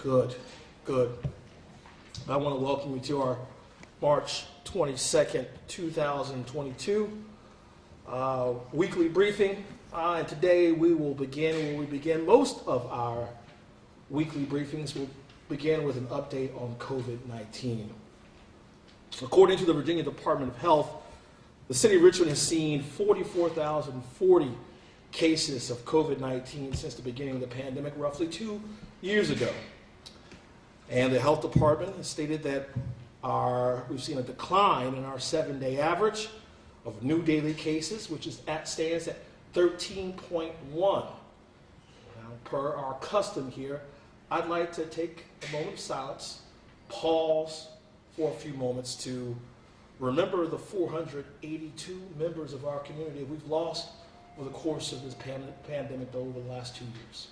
Good, good. I want to welcome you to our March 22nd, 2022 weekly briefing. And today we will begin where we begin most of our weekly briefings. We'll begin with an update on COVID-19. According to the Virginia Department of Health, the city of Richmond has seen 44,040 cases of COVID-19 since the beginning of the pandemic, roughly 2 years ago. And the health department has stated that we've seen a decline in our 7-day average of new daily cases, which stands at 13.1. Now, per our custom here, I'd like to take a moment of silence, pause for a few moments to remember the 482 members of our community we've lost over the course of this pandemic over the last 2 years.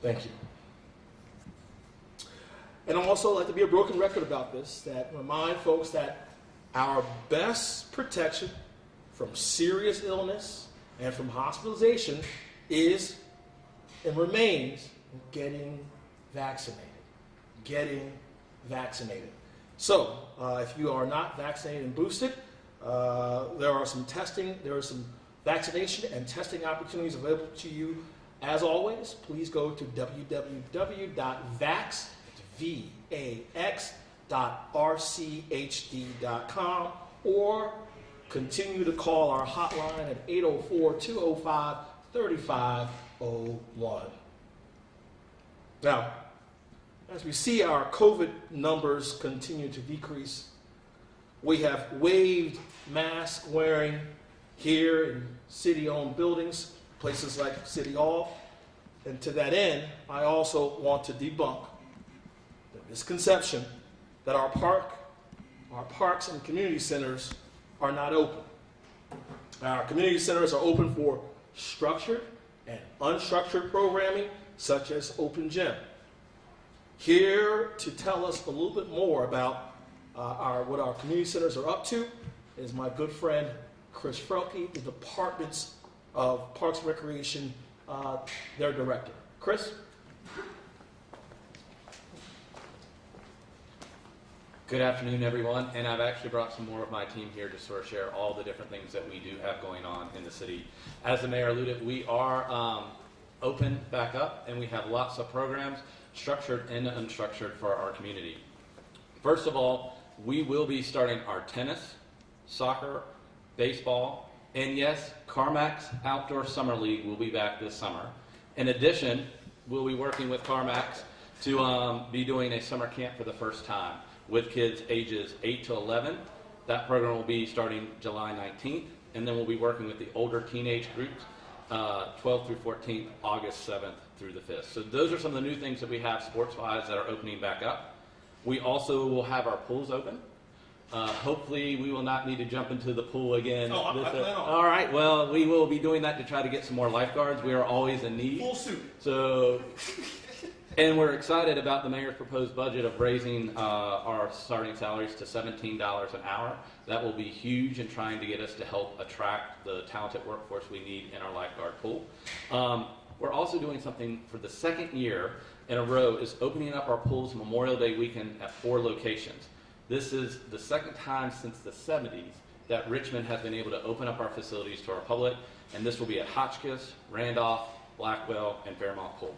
Thank you. And I'd also like to be a broken record about this, that remind folks that our best protection from serious illness and from hospitalization is and remains getting vaccinated. Getting vaccinated. So, if you are not vaccinated and boosted, there are some vaccination and testing opportunities available to you. As always, please go to www.vax.rchd.com or continue to call our hotline at 804-205-3501. Now, as we see our COVID numbers continue to decrease, we have waived mask wearing here in city-owned buildings, places like City Hall. And to that end, I also want to debunk the misconception that our parks and community centers are not open. Our community centers are open for structured and unstructured programming, such as Open Gym. Here to tell us a little bit more about what our community centers are up to is my good friend Chris Frelke, the Department of Parks and Recreation, their director. Chris? Good afternoon, everyone, and I've actually brought some more of my team here to sort of share all the different things that we do have going on in the city. As the mayor alluded, we are open back up, and we have lots of programs, structured and unstructured, for our community. First of all, we will be starting our tennis, soccer, baseball, and yes, CarMax Outdoor Summer League will be back this summer. In addition, we'll be working with CarMax to be doing a summer camp for the first time with kids ages 8 to 11. That program will be starting July 19th, and then we'll be working with the older teenage groups, 12 through 14th, August 7th through the 5th. So those are some of the new things that we have sports-wise that are opening back up. We also will have our pools open. Hopefully we will not need to jump into the pool again. Oh, I plan on. All right, well, we will be doing that to try to get some more lifeguards. We are always in need. Full suit. So, and we're excited about the mayor's proposed budget of raising our starting salaries to $17 an hour. That will be huge in trying to get us to help attract the talented workforce we need in our lifeguard pool. We're also doing something for the second year in a row, is opening up our pools Memorial Day weekend at 4 locations. This is the second time since the 70s that Richmond has been able to open up our facilities to our public, and this will be at Hotchkiss, Randolph, Blackwell, and Fairmont Pool.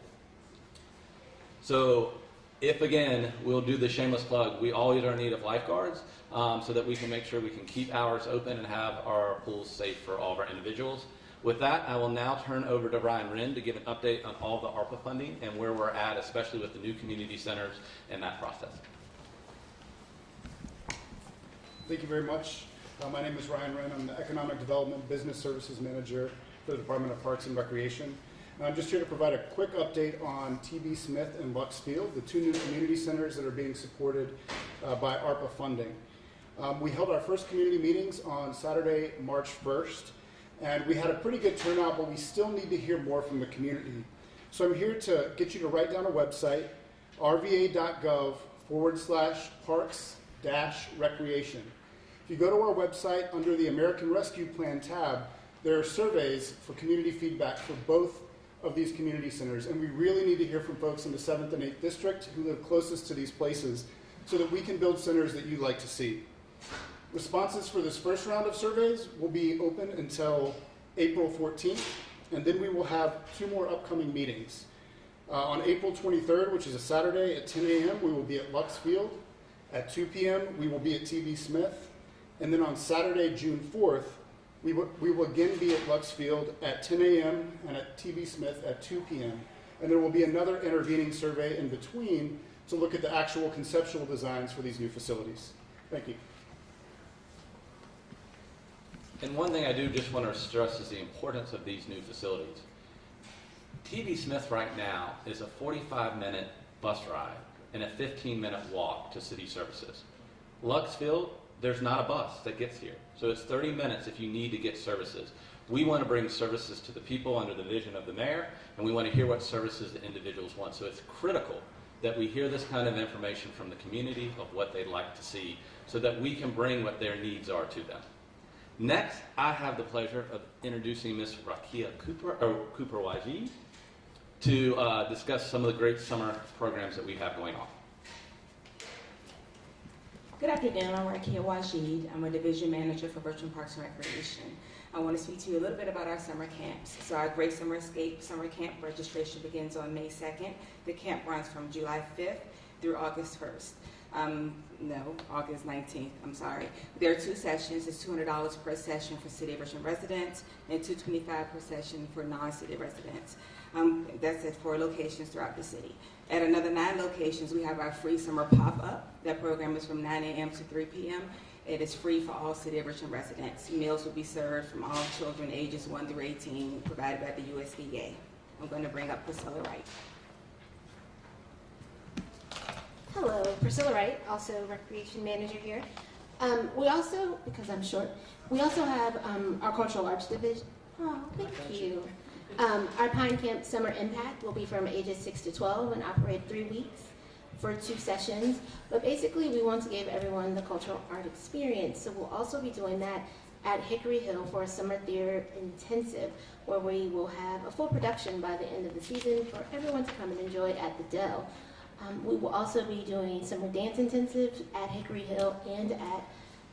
So if, again, we'll do the shameless plug, we always are in need of lifeguards so that we can make sure we can keep hours open and have our pools safe for all of our individuals. With that, I will now turn over to Ryan Wren to give an update on all the ARPA funding and where we're at, especially with the new community centers and that process. Thank you very much. My name is Ryan Wren. I'm the Economic Development Business Services Manager for the Department of Parks and Recreation. And I'm just here to provide a quick update on TB Smith and Lux Field, the 2 new community centers that are being supported by ARPA funding. We held our first community meetings on Saturday, March 1st, and we had a pretty good turnout, but we still need to hear more from the community. So I'm here to get you to write down a website, rva.gov/parks-recreation. If you go to our website under the American Rescue Plan tab, there are surveys for community feedback for both of these community centers, and we really need to hear from folks in the 7th and 8th District who live closest to these places so that we can build centers that you'd like to see. Responses for this first round of surveys will be open until April 14th, and then we will have 2 more upcoming meetings. On April 23rd, which is a Saturday at 10 a.m., we will be at Lux Field. At 2 p.m., we will be at TB Smith. And then on Saturday, June 4th, we will again be at Lux Field at 10 a.m. and at TB Smith at 2 p.m. And there will be another intervening survey in between to look at the actual conceptual designs for these new facilities. Thank you. And one thing I do just want to stress is the importance of these new facilities. TB Smith right now is a 45-minute bus ride and a 15-minute walk to city services. Luxfield, there's not a bus that gets here. So it's 30 minutes if you need to get services. We want to bring services to the people under the vision of the mayor, and we want to hear what services the individuals want. So it's critical that we hear this kind of information from the community of what they'd like to see so that we can bring what their needs are to them. Next, I have the pleasure of introducing Ms. Rakia Cooper Wajid to discuss some of the great summer programs that we have going on. Good afternoon, I'm Rakia Wajid. I'm a division manager for Richmond Parks and Recreation. I want to speak to you a little bit about our summer camps. So our Great Summer Escape Summer Camp registration begins on May 2nd. The camp runs from July 5th through August 1st. August 19th, I'm sorry. There are 2 sessions. It's $200 per session for City of Richmond residents and $225 per session for non-city residents. That's at 4 locations throughout the city. At another 9 locations, we have our free summer pop-up. That program is from 9 a.m. to 3 p.m. It is free for all City of Richmond residents. Meals will be served from all children ages 1 through 18, provided by the USDA. I'm going to bring up Priscilla Wright. Hello, Priscilla Wright, also Recreation Manager here. We also, because I'm short, we also have our Cultural Arts Division. Oh, thank you. Our Pine Camp Summer Impact will be from ages 6 to 12 and operate 3 weeks for 2 sessions. But basically, we want to give everyone the cultural art experience. So we'll also be doing that at Hickory Hill for a summer theater intensive, where we will have a full production by the end of the season for everyone to come and enjoy at the Dell. We will also be doing summer dance intensives at Hickory Hill and at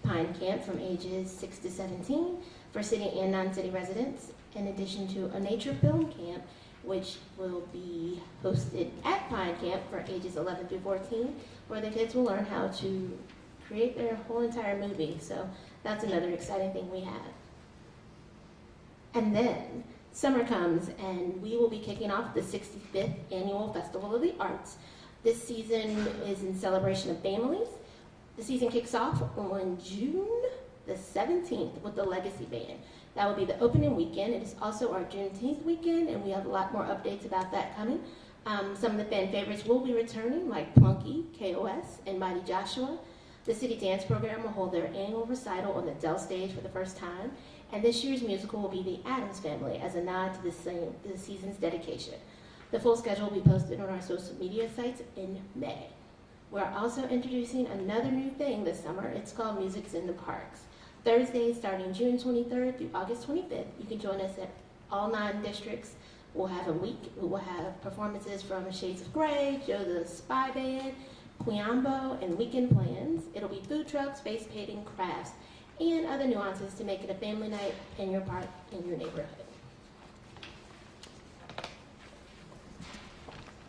Pine Camp from ages 6 to 17 for city and non-city residents, in addition to a nature film camp, which will be hosted at Pine Camp for ages 11 through 14, where the kids will learn how to create their whole entire movie. So that's another exciting thing we have. And then summer comes, and we will be kicking off the 65th Annual Festival of the Arts. This season is in celebration of families. The season kicks off on June the 17th with the Legacy Band. That will be the opening weekend. It is also our Juneteenth weekend, and we have a lot more updates about that coming. Some of the fan favorites will be returning, like Plunky, KOS, and Mighty Joshua. The City Dance Program will hold their annual recital on the Dell stage for the first time, and this year's musical will be The Addams Family as a nod to the season's dedication. The full schedule will be posted on our social media sites in May. We're also introducing another new thing this summer. It's called Music's in the Parks. Thursdays starting June 23rd through August 25th, you can join us at all 9 districts. We'll have a week. We will have performances from Shades of Grey, Joe the Spy Band, Quiambo, and Weekend Plans. It'll be food trucks, face painting, crafts, and other nuances to make it a family night in your park, in your neighborhood.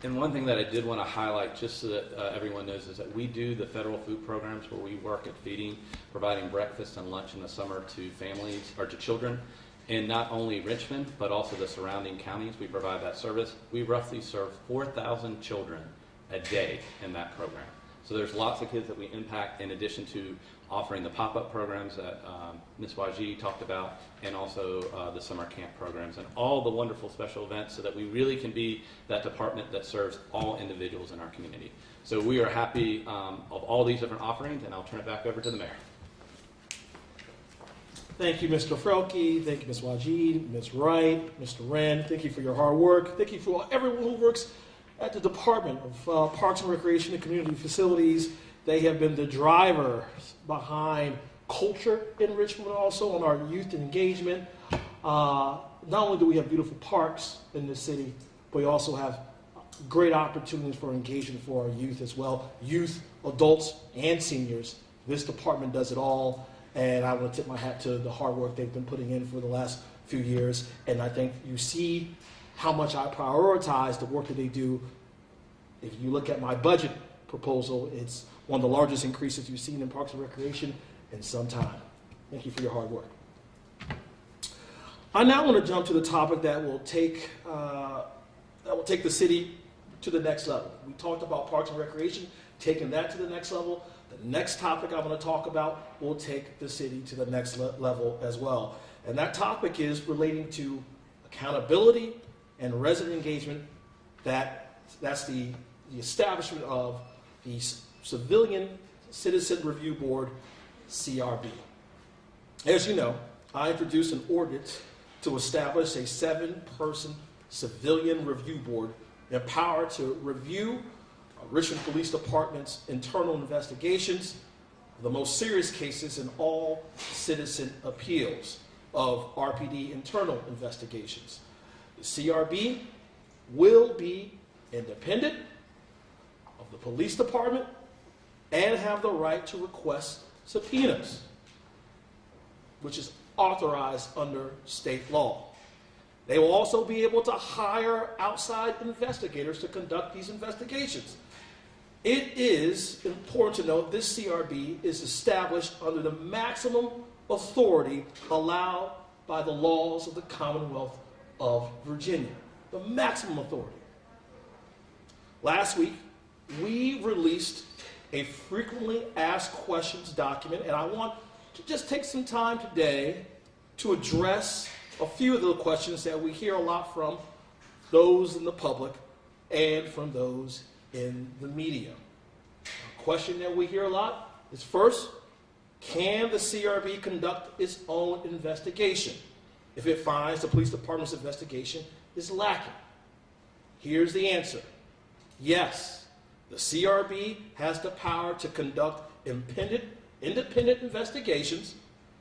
And one thing that I did want to highlight, just so that everyone knows, is that we do the federal food programs where we work at feeding, providing breakfast and lunch in the summer to families or to children in not only Richmond, but also the surrounding counties. We provide that service. We roughly serve 4,000 children a day in that program. So there's lots of kids that we impact, in addition to offering the pop-up programs that Ms. Wajid talked about, and also the summer camp programs, and all the wonderful special events, so that we really can be that department that serves all individuals in our community. So we are happy of all these different offerings, and I'll turn it back over to the mayor. Thank you, Mr. Frelke. Thank you, Ms. Wajid, Ms. Wright, Mr. Wren. Thank you for your hard work. Thank you for everyone who works at the Department of Parks and Recreation and Community Facilities. They have been the drivers behind culture in Richmond, also on our youth engagement. not only do we have beautiful parks in this city, but we also have great opportunities for engagement for our youth as well. Youth, adults, and seniors. This department does it all, and I want to tip my hat to the hard work they've been putting in for the last few years. And I think you see how much I prioritize the work that they do. If you look at my budget proposal, it's one of the largest increases you've seen in Parks and Recreation in some time. Thank you for your hard work. I now want to jump to the topic that will take the city to the next level. We talked about Parks and Recreation, taking that to the next level. The next topic I'm going to talk about will take the city to the next level as well. And that topic is relating to accountability and resident engagement. That's the establishment of the Civilian Citizen Review Board, CRB. As you know, I introduced an ordinance to establish a 7-person civilian review board empowered to review Richmond Police Department's internal investigations, the most serious cases in all citizen appeals of RPD internal investigations. The CRB will be independent of the police department and have the right to request subpoenas, which is authorized under state law. They will also be able to hire outside investigators to conduct these investigations. It is important to note this CRB is established under the maximum authority allowed by the laws of the Commonwealth of Virginia. The maximum authority. Last week, we released a frequently asked questions document, and I want to just take some time today to address a few of the questions that we hear a lot from those in the public and from those in the media. A question that we hear a lot is, first, can the CRB conduct its own investigation if it finds the police department's investigation is lacking? Here's the answer. Yes, the CRB has the power to conduct independent investigations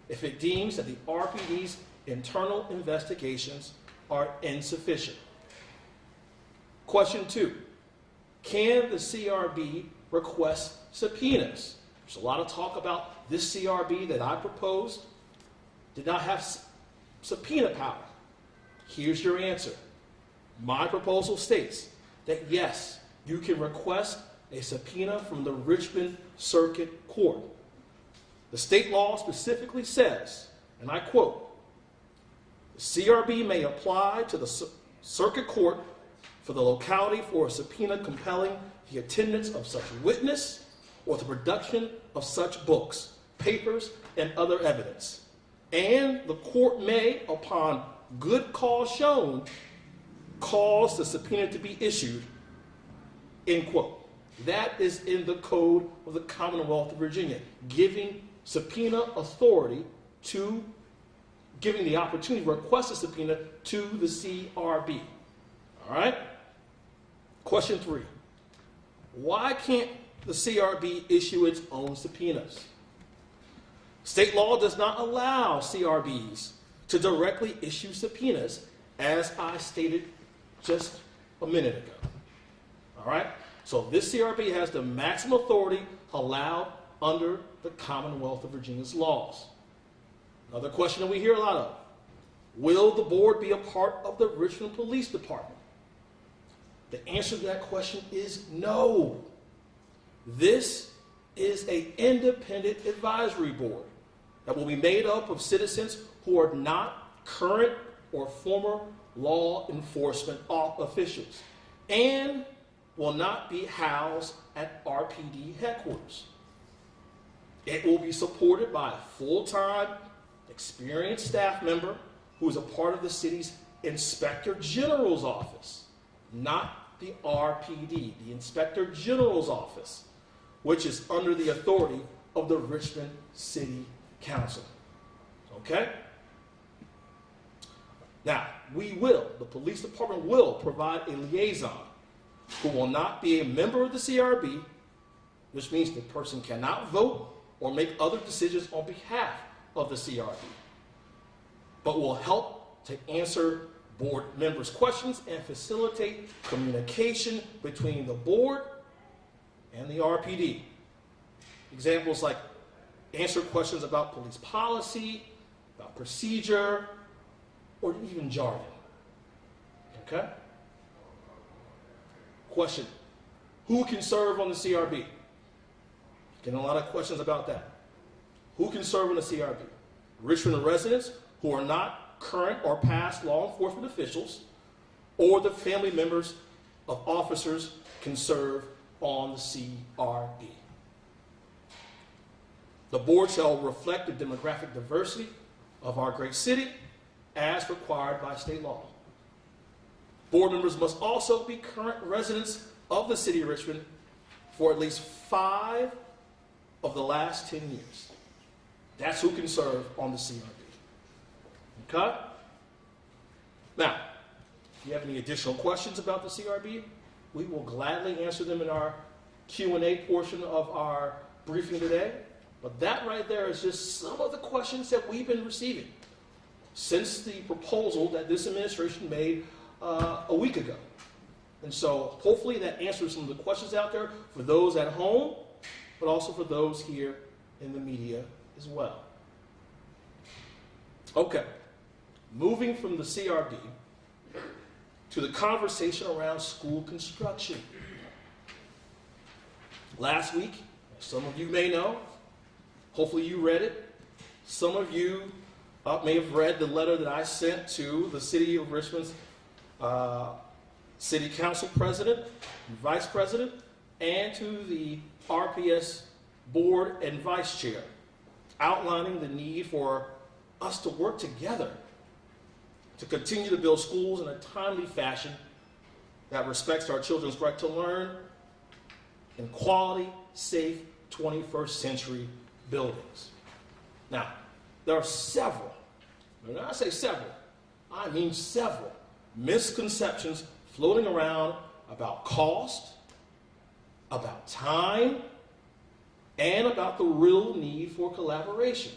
if it deems that the RPD's internal investigations are insufficient. Question 2, can the CRB request subpoenas? There's a lot of talk about this CRB that I proposed did not have subpoena power. Here's your answer. My proposal states that yes, you can request a subpoena from the Richmond Circuit Court. The state law specifically says, and I quote, the CRB may apply to the Circuit Court for the locality for a subpoena compelling the attendance of such witness or the production of such books, papers, and other evidence. And the court may, upon good cause shown, cause the subpoena to be issued, end quote. That is in the Code of the Commonwealth of Virginia, giving subpoena authority to, giving the opportunity to request a subpoena to the CRB. All right? Question 3. Why can't the CRB issue its own subpoenas? State law does not allow CRBs to directly issue subpoenas, as I stated just a minute ago. All right? So this CRB has the maximum authority allowed under the Commonwealth of Virginia's laws. Another question that we hear a lot of, will the board be a part of the Richmond Police Department? The answer to that question is no. This is an independent advisory board that will be made up of citizens who are not current or former law enforcement officials and will not be housed at RPD headquarters. It will be supported by a full-time, experienced staff member who is a part of the city's Inspector General's office, not the RPD, the Inspector General's office, which is under the authority of the Richmond City Council. Okay? Now, the police department will provide a liaison who will not be a member of the CRB, which means the person cannot vote or make other decisions on behalf of the CRB, but will help to answer board members' questions and facilitate communication between the board and the RPD. Examples like answer questions about police policy, about procedure, or even jargon. Okay? Question: who can serve on the CRB? Getting a lot of questions about that. Who can serve on the CRB? Richmond residents who are not current or past law enforcement officials, or the family members of officers can serve on the CRB. The board shall reflect the demographic diversity of our great city as required by state law. Board members must also be current residents of the city of Richmond for at least 5 of the last 10 years. That's who can serve on the CRB. Okay? Now, if you have any additional questions about the CRB, we will gladly answer them in our Q&A portion of our briefing today. But that right there is just some of the questions that we've been receiving since the proposal that this administration made a week ago. And so hopefully that answers some of the questions out there for those at home, but also for those here in the media as well. Okay, moving from the CRB to the conversation around school construction. Last week, some of you may know, hopefully you read it. Some of you may have read the letter that I sent to the City of Richmond's City Council President and Vice President, and to the RPS Board and Vice Chair, outlining the need for us to work together to continue to build schools in a timely fashion that respects our children's right to learn in quality, safe, 21st century buildings. Now, there are several, when I say several, I mean several misconceptions floating around about cost, about time, and about the real need for collaboration.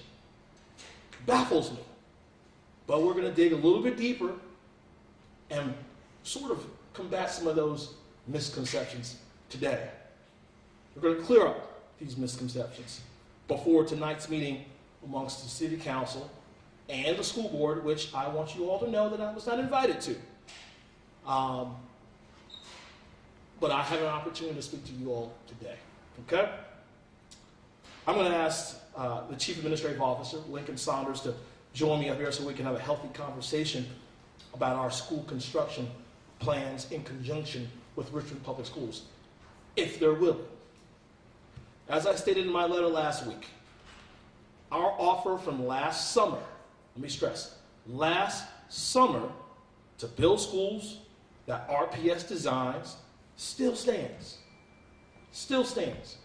Baffles me. But we're going to dig a little bit deeper and sort of combat some of those misconceptions today. We're going to clear up these misconceptions before tonight's meeting amongst the City Council and the school board, which I want you all to know that I was not invited to. But I have an opportunity to speak to you all today. Okay? I'm going to ask the Chief Administrative Officer, Lincoln Saunders, to join me up here so we can have a healthy conversation about our school construction plans in conjunction with Richmond Public Schools, if they're willing. As I stated in my letter last week, our offer from last summer, let me stress, last summer to build schools that RPS designs still stands. Still stands.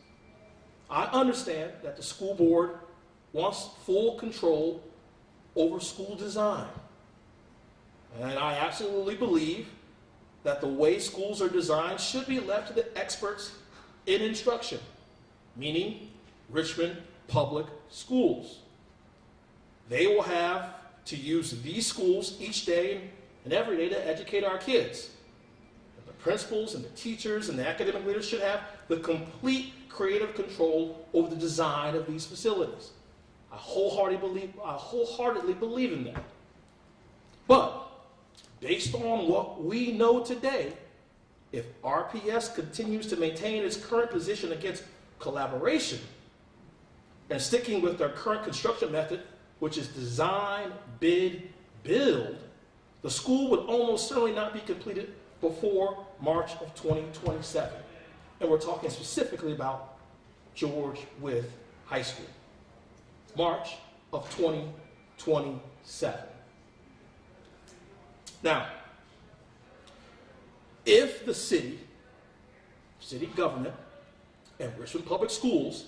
I understand that the school board wants full control over school design. And I absolutely believe that the way schools are designed should be left to the experts in instruction, meaning Richmond Public Schools. They will have to use these schools each day and every day to educate our kids. And the principals and the teachers and the academic leaders should have the complete creative control over the design of these facilities. I wholeheartedly believe in that. But based on what we know today, if RPS continues to maintain its current position against collaboration and sticking with their current construction method, which is design, bid, build, the school would almost certainly not be completed before March of 2027. And we're talking specifically about George Wythe High School. March of 2027. Now, if the city government, and Richmond Public Schools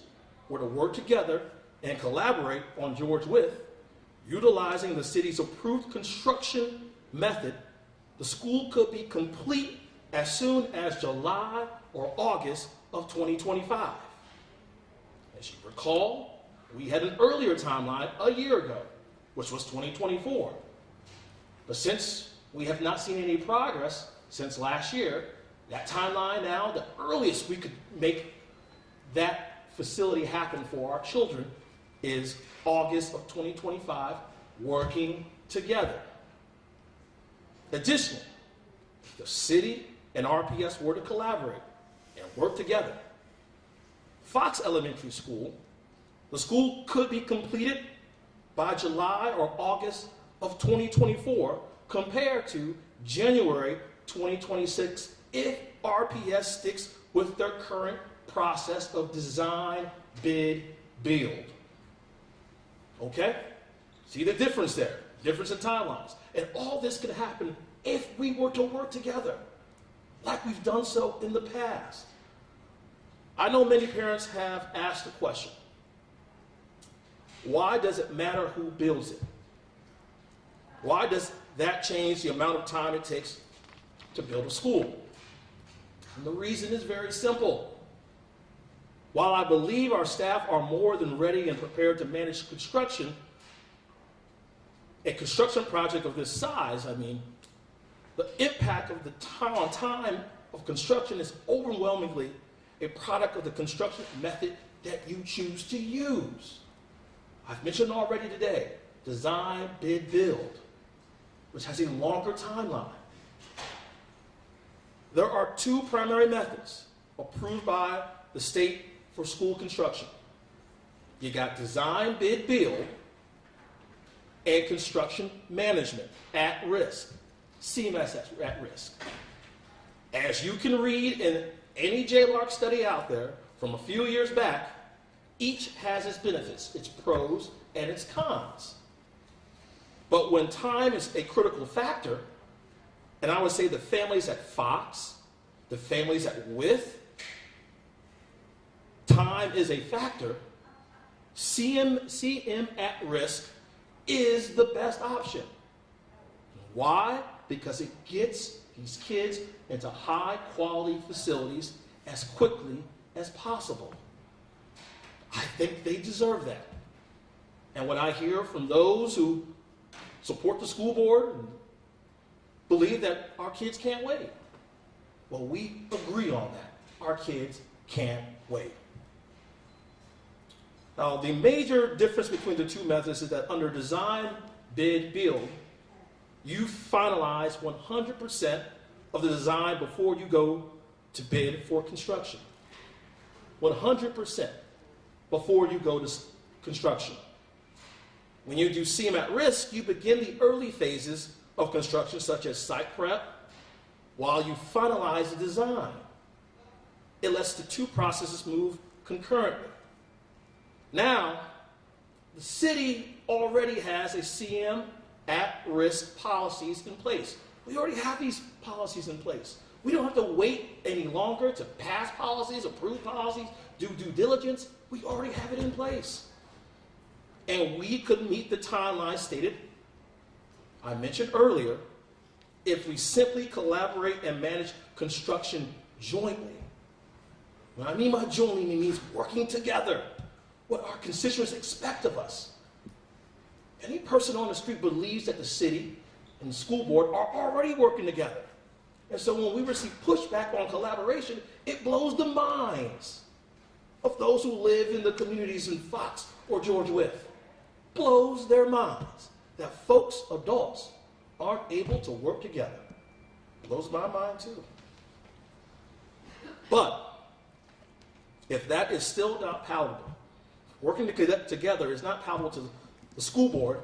were to work together and collaborate on George Wythe, utilizing the city's approved construction method, the school could be complete as soon as July or August of 2025. As you recall, we had an earlier timeline a year ago, which was 2024. But since we have not seen any progress since last year, that timeline now, the earliest we could make that facility happen for our children is August of 2025, working together. Additionally, if the city and RPS were to collaborate and work together, Fox Elementary School, the school could be completed by July or August of 2024 compared to January 2026 if RPS sticks with their current process of design, bid, build. Okay? See the difference there, difference in timelines. And all this could happen if we were to work together, like we've done so in the past. I know many parents have asked the question, why does it matter who builds it? Why does that change the amount of time it takes to build a school? And the reason is very simple. While I believe our staff are more than ready and prepared to manage construction, a construction project of this size, the impact of the time of construction is overwhelmingly a product of the construction method that you choose to use. I've mentioned already today, design, bid, build, which has a longer timeline. There are two primary methods approved by the state for school construction. You got design, bid, build, and construction management at risk, CMS at risk. As you can read in any JLARC study out there from a few years back, each has its benefits, its pros and its cons. But when time is a critical factor, and I would say the families at Fox, the families at With, time is a factor, CM at risk is the best option. Why? Because it gets these kids into high quality facilities as quickly as possible. I think they deserve that. And what I hear from those who support the school board and believe that our kids can't wait, well, we agree on that. Our kids can't wait. Now, the major difference between the two methods is that under design, bid, build, you finalize 100% of the design before you go to bid for construction. 100% before you go to construction. When you do CM at risk, you begin the early phases of construction, such as site prep, while you finalize the design. It lets the two processes move concurrently. Now, the city already has a CM at-risk policies in place. We already have these policies in place. We don't have to wait any longer to pass policies, approve policies, do due diligence. We already have it in place. And we could meet the timeline stated, I mentioned earlier, if we simply collaborate and manage construction jointly. What I mean by jointly means working together. What our constituents expect of us. Any person on the street believes that the city and the school board are already working together. And so when we receive pushback on collaboration, it blows the minds of those who live in the communities in Fox or George Wythe. Blows their minds that folks, adults, aren't able to work together. Blows my mind too. But if that is still not palatable, working together is not palatable to the school board,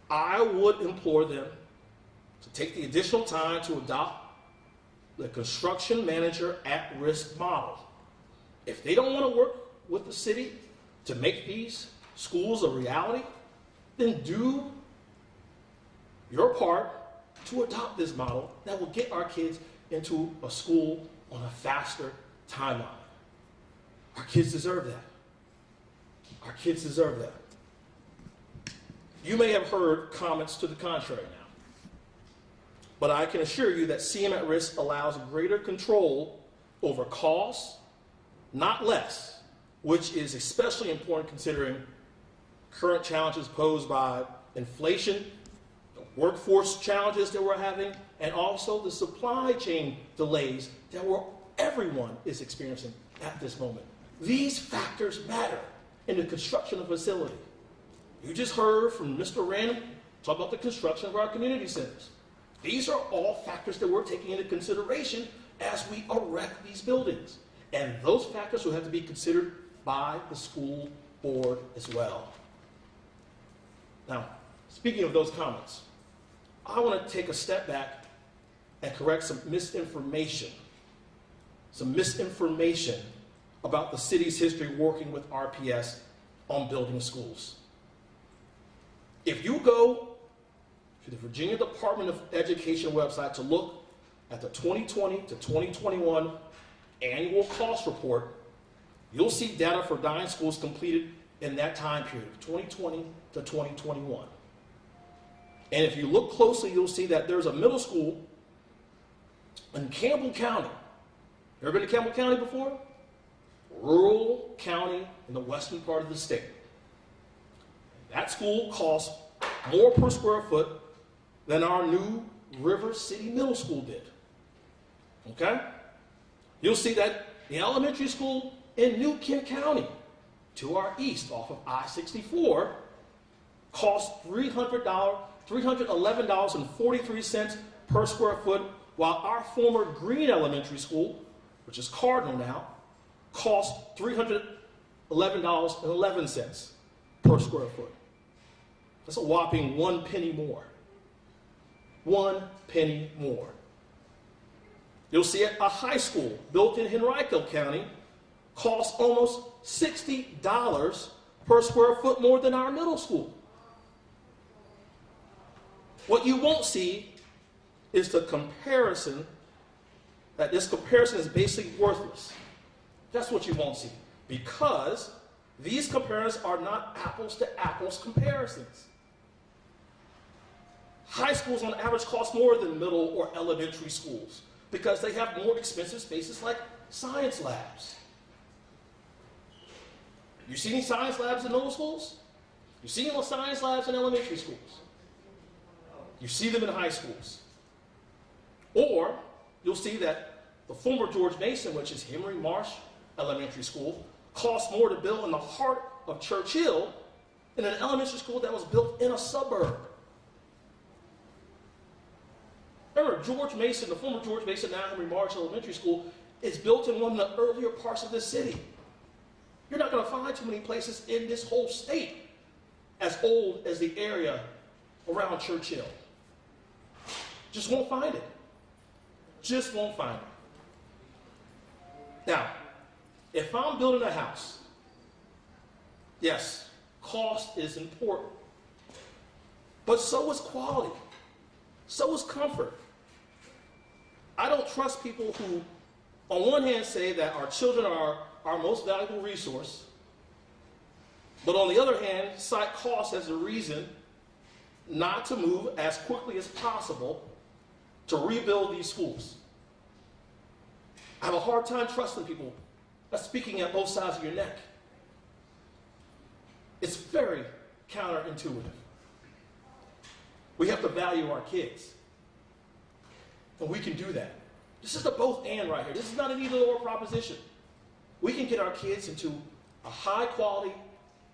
I would implore them to take the additional time to adopt the construction manager at-risk model. If they don't want to work with the city to make these schools a reality, then do your part to adopt this model that will get our kids into a school on a faster timeline. Our kids deserve that. Our kids deserve that. You may have heard comments to the contrary now, but I can assure you that CM at risk allows greater control over costs, not less, which is especially important considering current challenges posed by inflation, workforce challenges that we're having, and also the supply chain delays that everyone is experiencing at this moment. These factors matter in the construction of a facility. You just heard from Mr. Random talk about the construction of our community centers. These are all factors that we're taking into consideration as we erect these buildings. And those factors will have to be considered by the school board as well. Now, speaking of those comments, I want to take a step back and correct some misinformation about the city's history working with RPS on building schools. If you go to the Virginia Department of Education website to look at the 2020 to 2021 annual cost report, you'll see data for 9 schools completed in that time period, 2020 to 2021. And if you look closely, you'll see that there's a middle school in Campbell County. You ever been to Campbell County before? Rural county in the western part of the state. That school costs more per square foot than our new River City Middle School did. Okay? You'll see that the elementary school in New Kent County, to our east off of I-64, costs $311.43 per square foot, while our former Green Elementary School, which is Cardinal now, costs $311.11 per square foot. That's a whopping 1 penny more. 1 penny more. You'll see it, a high school built in Henrico County costs almost $60 per square foot more than our middle school. What you won't see is the comparison, that this comparison is basically worthless. That's what you won't see, because these comparisons are not apples to apples comparisons. High schools on average cost more than middle or elementary schools because they have more expensive spaces like science labs. You see any science labs in middle schools? You see any science labs in elementary schools? You see them in high schools. Or you'll see that the former George Mason, which is Henry Marsh Elementary School, costs more to build in the heart of Churchill than an elementary school that was built in a suburb. Remember, George Mason, the former George Mason, now Henry Marsh Elementary School, is built in one of the earlier parts of the city. You're not going to find too many places in this whole state as old as the area around Churchill. Just won't find it. Just won't find it. Now, if I'm building a house, yes, cost is important, but so is quality. So is comfort. I don't trust people who, on one hand, say that our children are our most valuable resource, but on the other hand, cite cost as a reason not to move as quickly as possible to rebuild these schools. I have a hard time trusting people that's speaking at both sides of your neck. It's very counterintuitive. We have to value our kids. And we can do that. This is a both and right here. This is not an either or proposition. We can get our kids into a high quality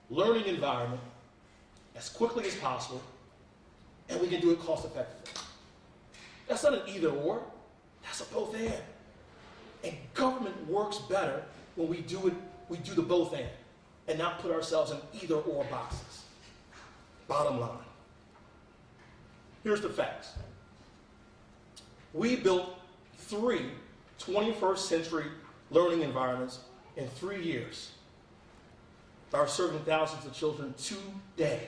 learning environment as quickly as possible, and we can do it cost effectively. That's not an either or, that's a both and. And government works better when we do the both and not put ourselves in either or boxes. Bottom line. Here's the facts. We built 3 21st century learning environments in 3 years that are serving thousands of children today,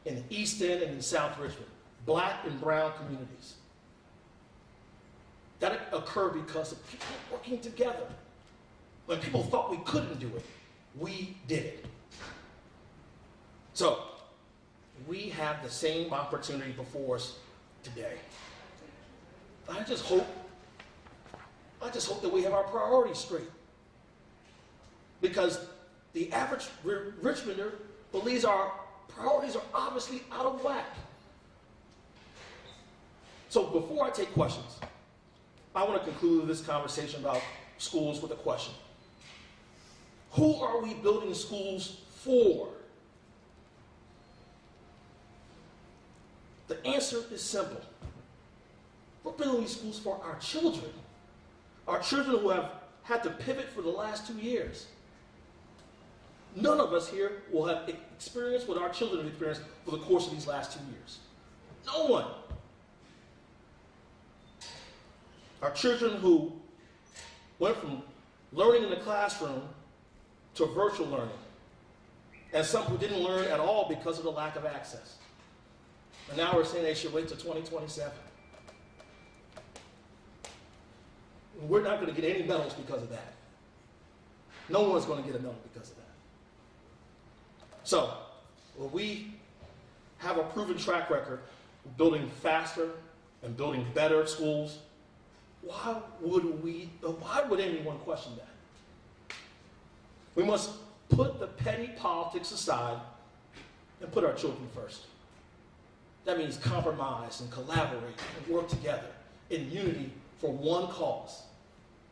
in the East End and in South Richmond, black and brown communities. That occurred because of people working together. When people thought we couldn't do it, we did it. So, we have the same opportunity before us today. I just hope that we have our priorities straight. Because the average Richmonder believes our priorities are obviously out of whack. So before I take questions, I want to conclude this conversation about schools with a question. Who are we building schools for? The answer is simple. We're building these schools for our children who have had to pivot for the last 2 years. None of us here will have experienced what our children have experienced for the course of these last 2 years. No one. Our children who went from learning in the classroom to virtual learning, and some who didn't learn at all because of the lack of access. And now we're saying they should wait till 2027. We're not going to get any medals because of that. No one's going to get a medal because of that. So, when we have a proven track record of building faster and building better schools, why would anyone question that? We must put the petty politics aside and put our children first. That means compromise and collaborate and work together in unity for one cause,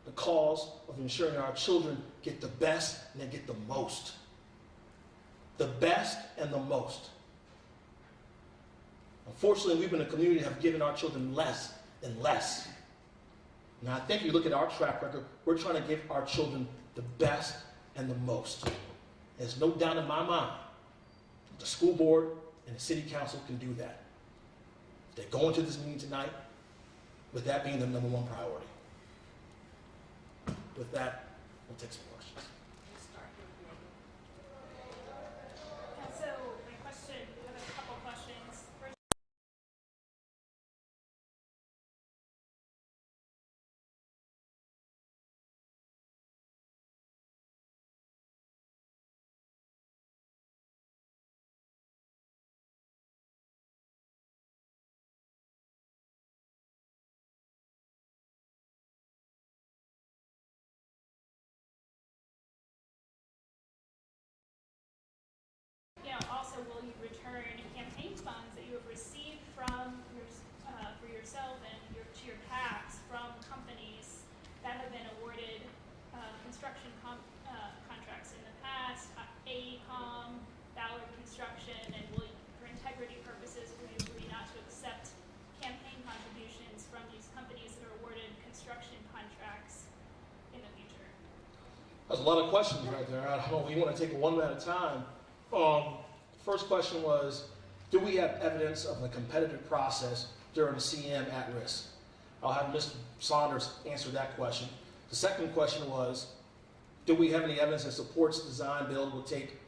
the cause of ensuring our children get the best and they get the most. The best and the most. Unfortunately, we've been a community that have given our children less and less. Now, I think if you look at our track record, we're trying to give our children the best and the most. There's no doubt in my mind the school board and the city council can do that. They go into this meeting tonight with that being the number one priority. With that, we'll take some questions. So my question, I have a couple questions. First, also will you return campaign funds that you have received from for yourself and to your PACs from companies that have been awarded construction contracts in the past, AECOM, Ballard Construction, and will you, for integrity purposes, will you agree not to accept campaign contributions from these companies that are awarded construction contracts in the future? That's a lot of questions right there. I don't know if we want to take it one at a time. First question was, do we have evidence of a competitive process during CM at risk? I'll have Mr. Saunders answer that question. The second question was, do we have any evidence that supports design build will take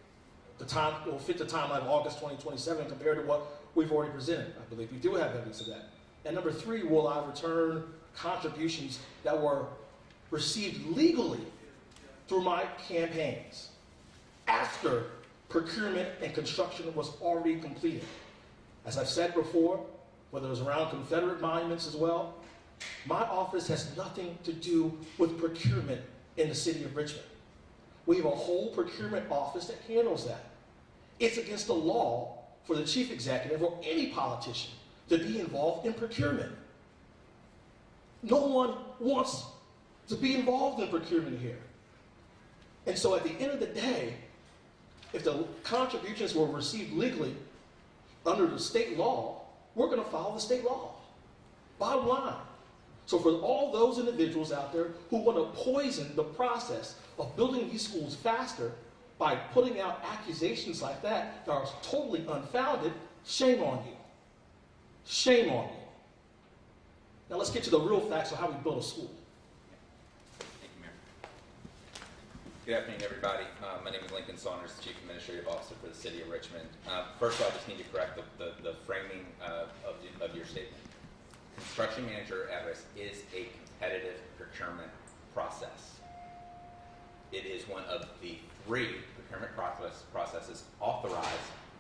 the time, will fit the timeline of August 2027 compared to what we've already presented? I believe we do have evidence of that. And number three, will I return contributions that were received legally through my campaigns after procurement and construction was already completed? As I've said before, whether it was around Confederate monuments as well, my office has nothing to do with procurement in the city of Richmond. We have a whole procurement office that handles that. It's against the law for the chief executive or any politician to be involved in procurement. No one wants to be involved in procurement here. And so at the end of the day, if the contributions were received legally under the state law, we're going to follow the state law. Bottom line. So for all those individuals out there who want to poison the process of building these schools faster by putting out accusations like that are totally unfounded, shame on you. Shame on you. Now let's get to the real facts of how we build a school. Thank you, Mayor. Good afternoon, everybody. My name is Lincoln Saunders, Chief Administrative Officer for the City of Richmond. First of all, I just need to correct the framing of your statement. Construction manager at risk is a competitive procurement process. It is one of the 3 procurement processes authorized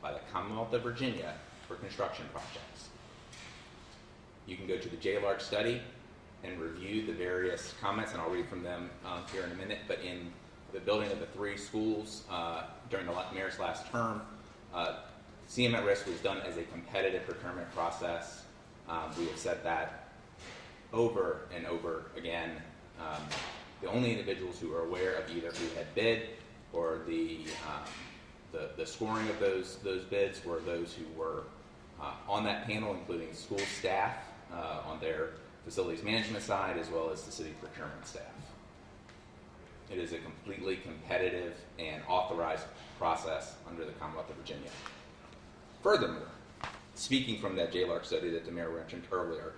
by the Commonwealth of Virginia for construction projects. You can go to the JLARC study and review the various comments, and I'll read from them here in a minute, but in the building of the 3 schools during the mayor's last term, CM at Risk was done as a competitive procurement process. We have said that over and over again. The only individuals who are aware of either who had bid or the scoring of those bids were those who were on that panel, including school staff on their facilities management side, as well as the city procurement staff. It is a completely competitive and authorized process under the Commonwealth of Virginia. Furthermore, speaking from that JLARC study that the mayor mentioned earlier,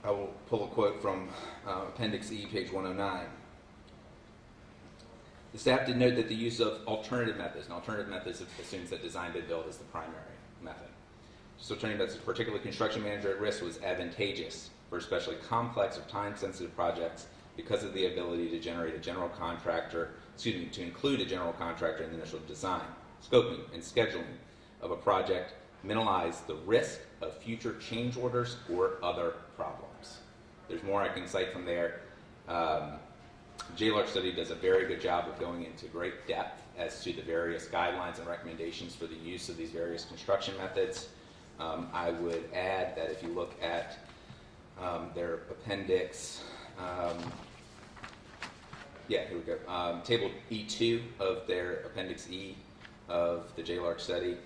I will pull a quote from Appendix E, page 109. The staff did note that the use of alternative methods, and alternative methods assumes that design bid build is the primary method. So turning back to particularly construction manager at risk was advantageous for especially complex or time-sensitive projects because of the ability to generate a general contractor, to include a general contractor in the initial design, scoping, and scheduling of a project, minimize the risk of future change orders or other problems. There's more I can cite from there. JLARC study does a very good job of going into great depth as to the various guidelines and recommendations for the use of these various construction methods. I would add that if you look at their appendix, here we go, table E2 of their appendix E of the JLARC study,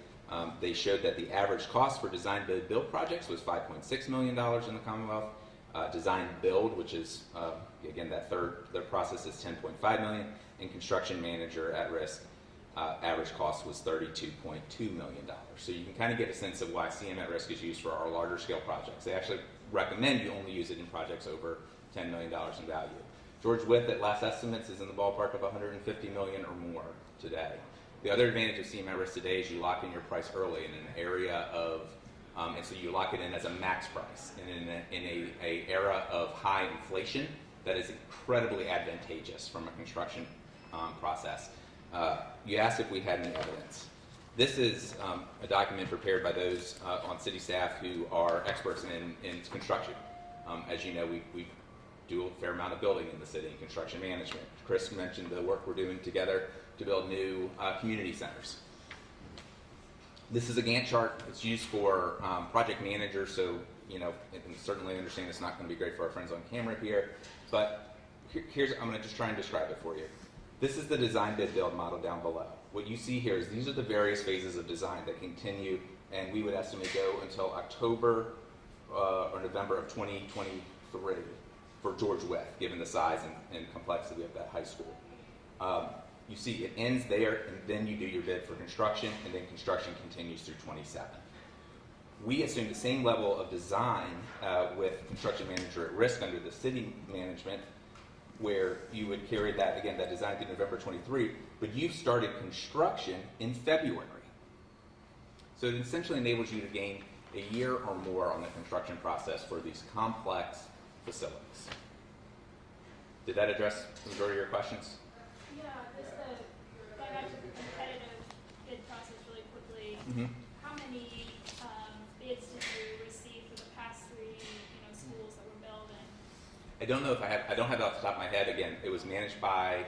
they showed that the average cost for design bid build projects was $5.6 million in the Commonwealth. Design build, which is again that their process is $10.5 million, and construction manager at risk average cost was $32.2 million. So you can kind of get a sense of why CM at risk is used for our larger scale projects. They actually recommend you only use it in projects over $10 million in value. George Wythe at last estimates is in the ballpark of $150 million or more today. The other advantage of CM at risk today is you lock in your price early in an area of and so you lock it in as a max price. And in a era of high inflation, that is incredibly advantageous from a construction process. You asked if we had any evidence. This is a document prepared by those on city staff who are experts in construction. As you know, we do a fair amount of building in the city in construction management. Chris mentioned the work we're doing together to build new community centers. This is a Gantt chart. It's used for project managers, so and certainly understand it's not going to be great for our friends on camera here, but I'm going to just try and describe it for you. This is the design bid build model down below. What you see here is these are the various phases of design that continue, and we would estimate go until October or November of 2023 for George Wythe, given the size and complexity of that high school. You see it ends there, and then you do your bid for construction, and then construction continues through 27. We assume the same level of design with construction manager at risk under the city management, where you would carry that, again, that design through November 23, but you've started construction in February. So it essentially enables you to gain a year or more on the construction process for these complex facilities. Did that address the majority of your questions? Yeah, just going back to the competitive bid process really quickly. Mm-hmm. How many bids did you receive for the past three schools that were built? I don't know if I don't have it off the top of my head. Again, it was managed by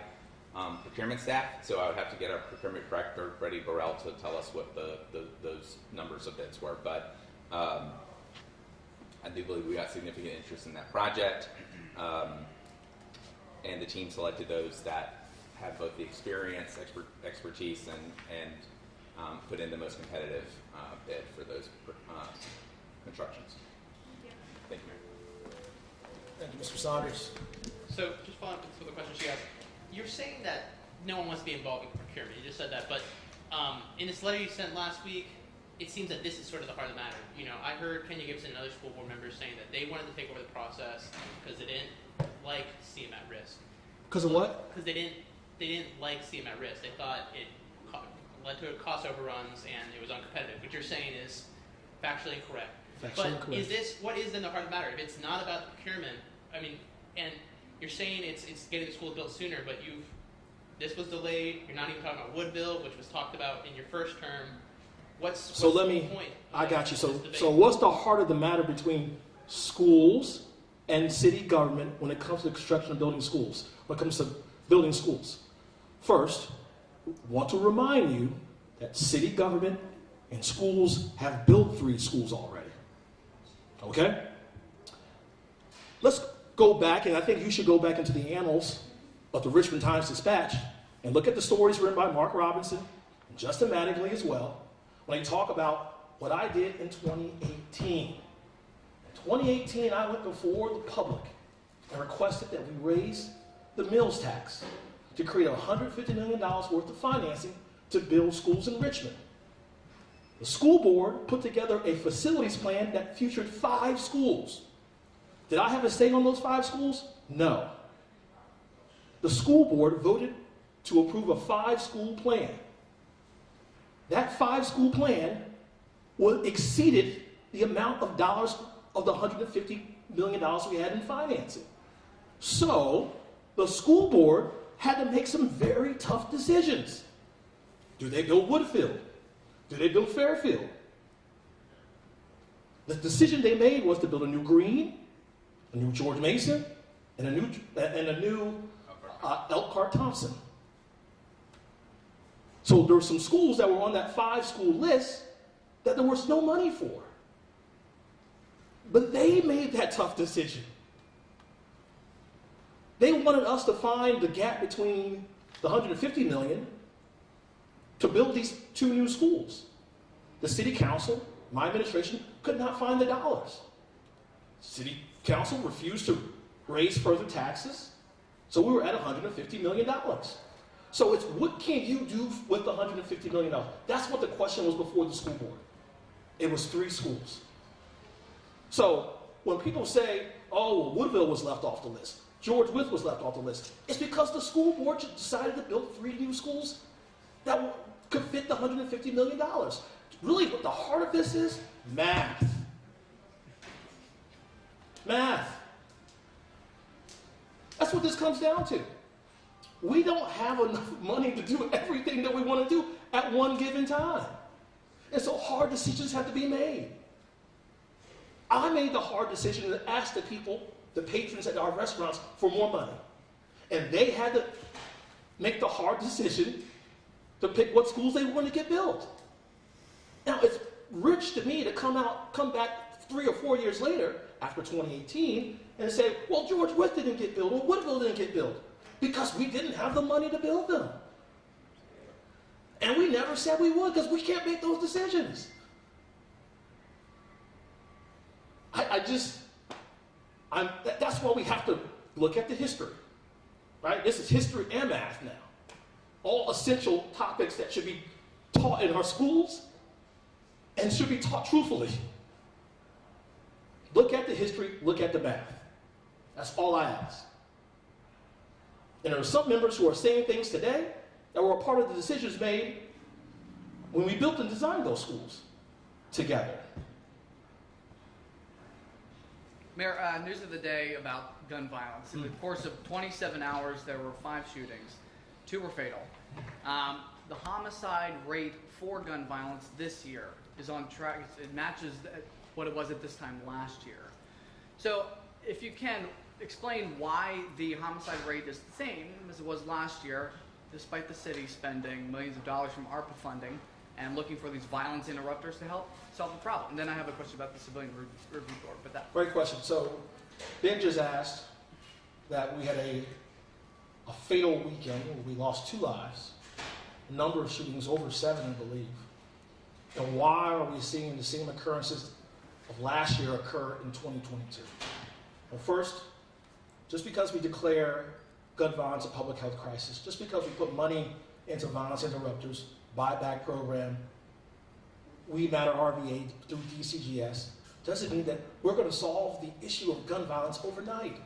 procurement staff, so I would have to get our procurement director, Freddie Burrell, to tell us what those numbers of bids were. But I do believe we got significant interest in that project, and the team selected those that had both the experience, expertise, and put in the most competitive bid for those constructions. Thank you, Mayor. Thank you, Mr. Saunders. So, just following up with the question she asked, you're saying that no one wants to be involved in procurement. You just said that, but in this letter you sent last week, it seems that this is sort of the heart of the matter. I heard Kenya Gibson and other school board members saying that they wanted to take over the process because they didn't like CM at risk. Because of what? Because they didn't like CM at risk. They thought it led to cost overruns and it was uncompetitive. What you're saying is factually incorrect. But what is then the heart of the matter? If it's not about procurement, and you're saying it's getting the schools built sooner, but this was delayed. You're not even talking about Woodville, which was talked about in your first term. What's the point? I got you. So what's the heart of the matter between schools and city government when it comes to the construction of building schools? When it comes to building schools, first, want to remind you that city government and schools have built 3 schools already. Okay? Let's go back, and I think you should go back into the annals of the Richmond Times-Dispatch and look at the stories written by Mark Robinson and Justin Mattingly as well, when they talk about what I did in 2018. In 2018, I went before the public and requested that we raise the mills tax to create $150 million worth of financing to build schools in Richmond. The school board put together a facilities plan that featured 5 schools. Did I have a say on those 5 schools? No. The school board voted to approve a 5-school plan. That 5-school plan exceeded the amount of dollars of the $150 million we had in financing. So the school board had to make some very tough decisions. Do they build Woodfield? Do they build Fairfield? The decision they made was to build a new Green, a new George Mason, and a new Elkhart Thompson. So there were some schools that were on that 5-school list that there was no money for. But they made that tough decision. They wanted us to find the gap between the $150 million to build these 2 new schools. The city council, my administration, could not find the dollars. City council refused to raise further taxes, so we were at $150 million. So it's what can you do with the $150 million? That's what the question was before the school board. It was 3 schools. So when people say, oh, well, Woodville was left off the list, George Wythe was left off the list, it's because the school board decided to build 3 new schools that could fit the $150 million. Really, what the heart of this is? Math. Math. That's what this comes down to. We don't have enough money to do everything that we want to do at one given time. And so hard decisions have to be made. I made the hard decision to ask the people, the patrons at our restaurants, for more money. And they had to make the hard decision to pick what schools they wanted to get built. Now, it's rich to me to come back 3 or 4 years later, after 2018, and say, well, George Wythe didn't get built, or Woodville didn't get built, because we didn't have the money to build them. And we never said we would, because we can't make those decisions. That's why we have to look at the history, right? This is history and math now. All essential topics that should be taught in our schools and should be taught truthfully. Look at the history, look at the math. That's all I ask. And there are some members who are saying things today that were a part of the decisions made when we built and designed those schools together. Mayor, news of the day about gun violence. In the course of 27 hours, there were 5 shootings. 2 were fatal. The homicide rate for gun violence this year is on track. It matches what it was at this time last year. So if you can, explain why the homicide rate is the same as it was last year, despite the city spending millions of dollars from ARPA funding and looking for these violence interrupters to help solve the problem. And then I have a question about the civilian review board. But that great question. So Ben just asked that we had a fatal weekend where we lost 2 lives, a number of shootings, over 7, I believe. And why are we seeing the same occurrences of last year occur in 2022? Well, first, just because we declare gun violence a public health crisis, just because we put money into violence interrupters, buyback program, We Matter RVA through DCGS, doesn't mean that we're going to solve the issue of gun violence overnight.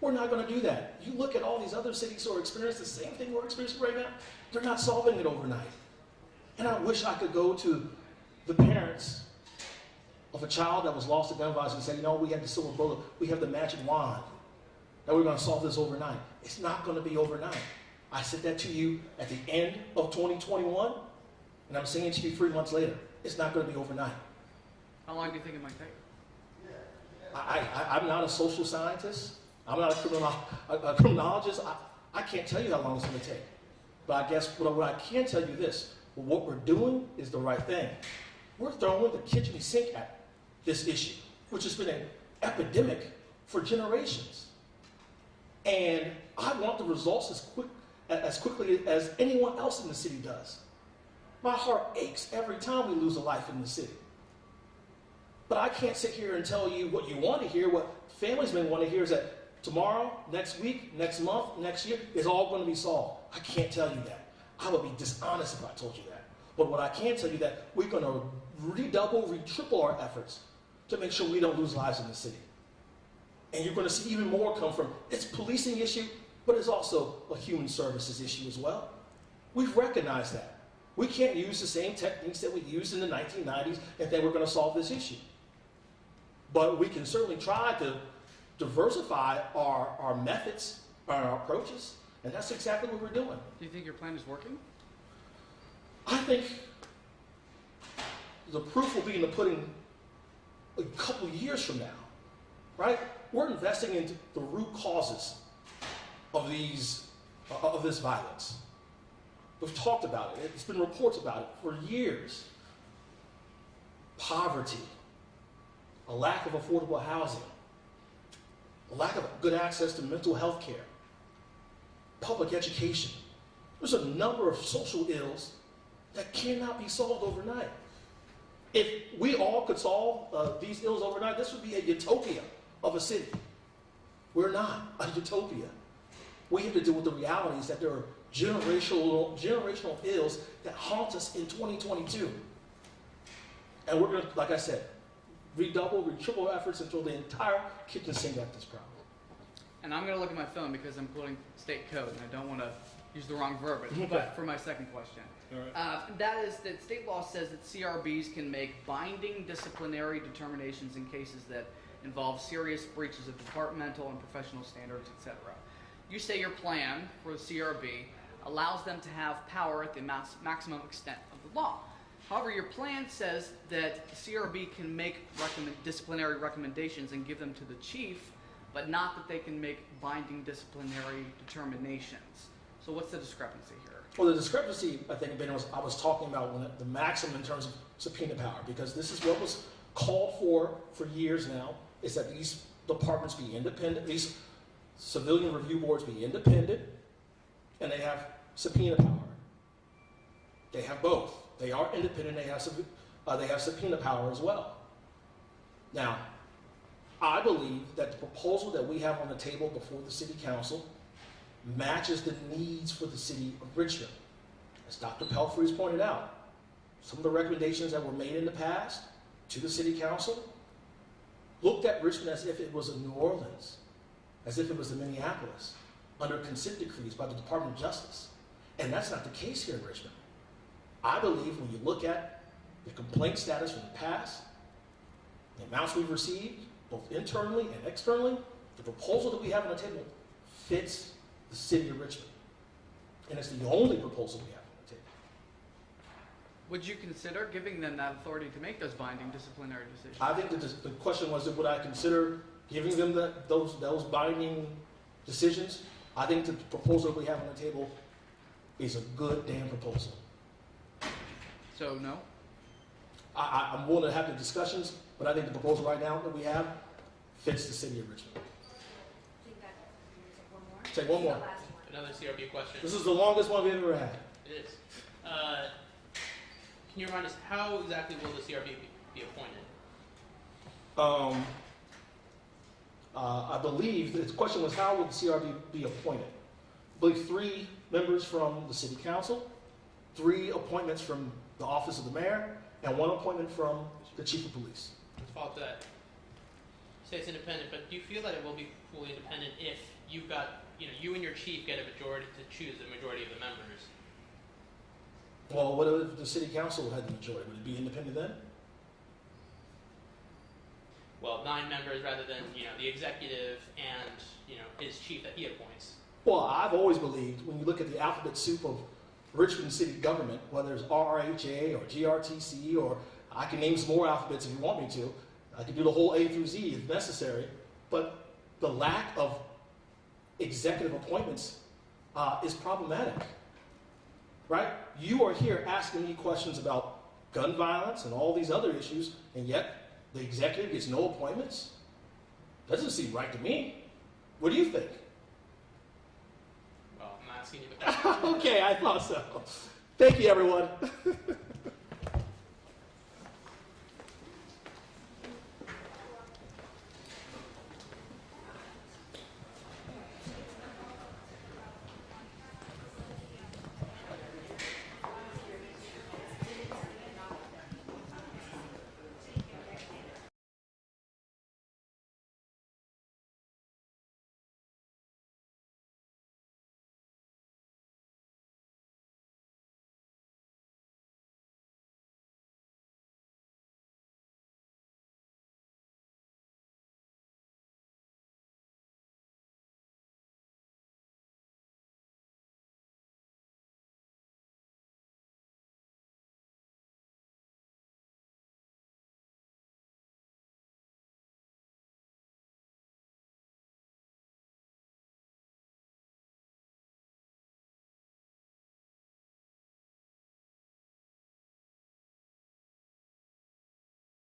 We're not going to do that. You look at all these other cities who are experiencing the same thing we're experiencing right now, they're not solving it overnight. And I wish I could go to the parents of a child that was lost to gun violence and say, you know, we have the silver bullet, we have the magic wand, that we're going to solve this overnight. It's not going to be overnight. I said that to you at the end of 2021, and I'm saying it to you 3 months later. It's not going to be overnight. How long do you think it might take? I'm not a social scientist. I'm not a criminologist. I can't tell you how long it's going to take. But I guess what I can tell you this, But what we're doing is the right thing. We're throwing the kitchen sink at this issue, which has been an epidemic for generations. And I want the results as quickly as anyone else in the city does. My heart aches every time we lose a life in the city. But I can't sit here and tell you what you want to hear. What families may want to hear is that tomorrow, next week, next month, next year, is all going to be solved. I can't tell you that. I would be dishonest if I told you that. But what I can tell you is that we're going to redouble, triple our efforts to make sure we don't lose lives in the city. And you're going to see even more come from, it's a policing issue, but it's also a human services issue as well. We've recognized that. We can't use the same techniques that we used in the 1990s and think we're going to solve this issue. But we can certainly try to diversify our methods, our approaches, and that's exactly what we're doing. Do you think your plan is working? I think the proof will be in the pudding a couple years from now, right? We're investing into the root causes of this violence. We've talked about it. It's been reports about it for years. Poverty, a lack of affordable housing, a lack of good access to mental health care, public education. There's a number of social ills that cannot be solved overnight. If we all could solve these ills overnight, this would be a utopia of a city. We're not a utopia. We have to deal with the realities that there are generational ills that haunt us in 2022. And we're going to, like I said, redouble, triple our efforts until the entire kitchen sink at this problem. And I'm going to look at my phone because I'm quoting state code, and I don't want to use the wrong verbiage. Okay. But for my second question, that is that state law says that CRBs can make binding disciplinary determinations in cases that involve serious breaches of departmental and professional standards, etc. You say your plan for the CRB allows them to have power at the maximum extent of the law. However, your plan says that the CRB can make disciplinary recommendations and give them to the chief, but not that they can make binding disciplinary determinations. So what's the discrepancy here? Well, the discrepancy, I think, Ben, I was talking about when the maximum in terms of subpoena power, because this is what was called for years now, is that these departments be independent, these civilian review boards be independent, and they have subpoena power. They have both. They are independent, they have subpoena power as well. Now, I believe that the proposal that we have on the table before the City Council matches the needs for the city of Richmond. As Dr. Pelfrey has pointed out, some of the recommendations that were made in the past to the City Council looked at Richmond as if it was a New Orleans, as if it was a Minneapolis, under consent decrees by the Department of Justice. And that's not the case here in Richmond. I believe when you look at the complaint status from the past, the amounts we've received, both internally and externally, the proposal that we have on the table fits the city of Richmond. And it's the only proposal we have on the table. Would you consider giving them that authority to make those binding disciplinary decisions? I think that the question was, would I consider giving them those binding decisions? I think the proposal we have on the table is a good damn proposal. So no? I'm willing to have the discussions, but I think the proposal right now that we have fits the city of Richmond. Take one more. Another CRB question. This is the longest one we've ever had. It is. Can you remind us how exactly will the CRB be appointed? I believe the question was, how will the CRB be appointed? I believe 3 members from the city council, 3 appointments from the office of the mayor, and 1 appointment from the chief of police. Let's follow up to that. You say it's independent, but do you feel that it will be fully independent if you've got, you and your chief get a majority to choose the majority of the members? Well, what if the city council had the majority? Would it be independent then? Well, 9 members rather than, the executive and, his chief that he appoints. Well, I've always believed when you look at the alphabet soup of Richmond city government, whether it's RHA or GRTC, or I can name some more alphabets if you want me to. I can do the whole A through Z if necessary. But the lack of executive appointments is problematic. right? You are here asking me questions about gun violence and all these other issues, and yet the executive gets no appointments? Doesn't seem right to me. What do you think? Well, I'm not asking you the question. Okay, I thought so. Thank you, everyone.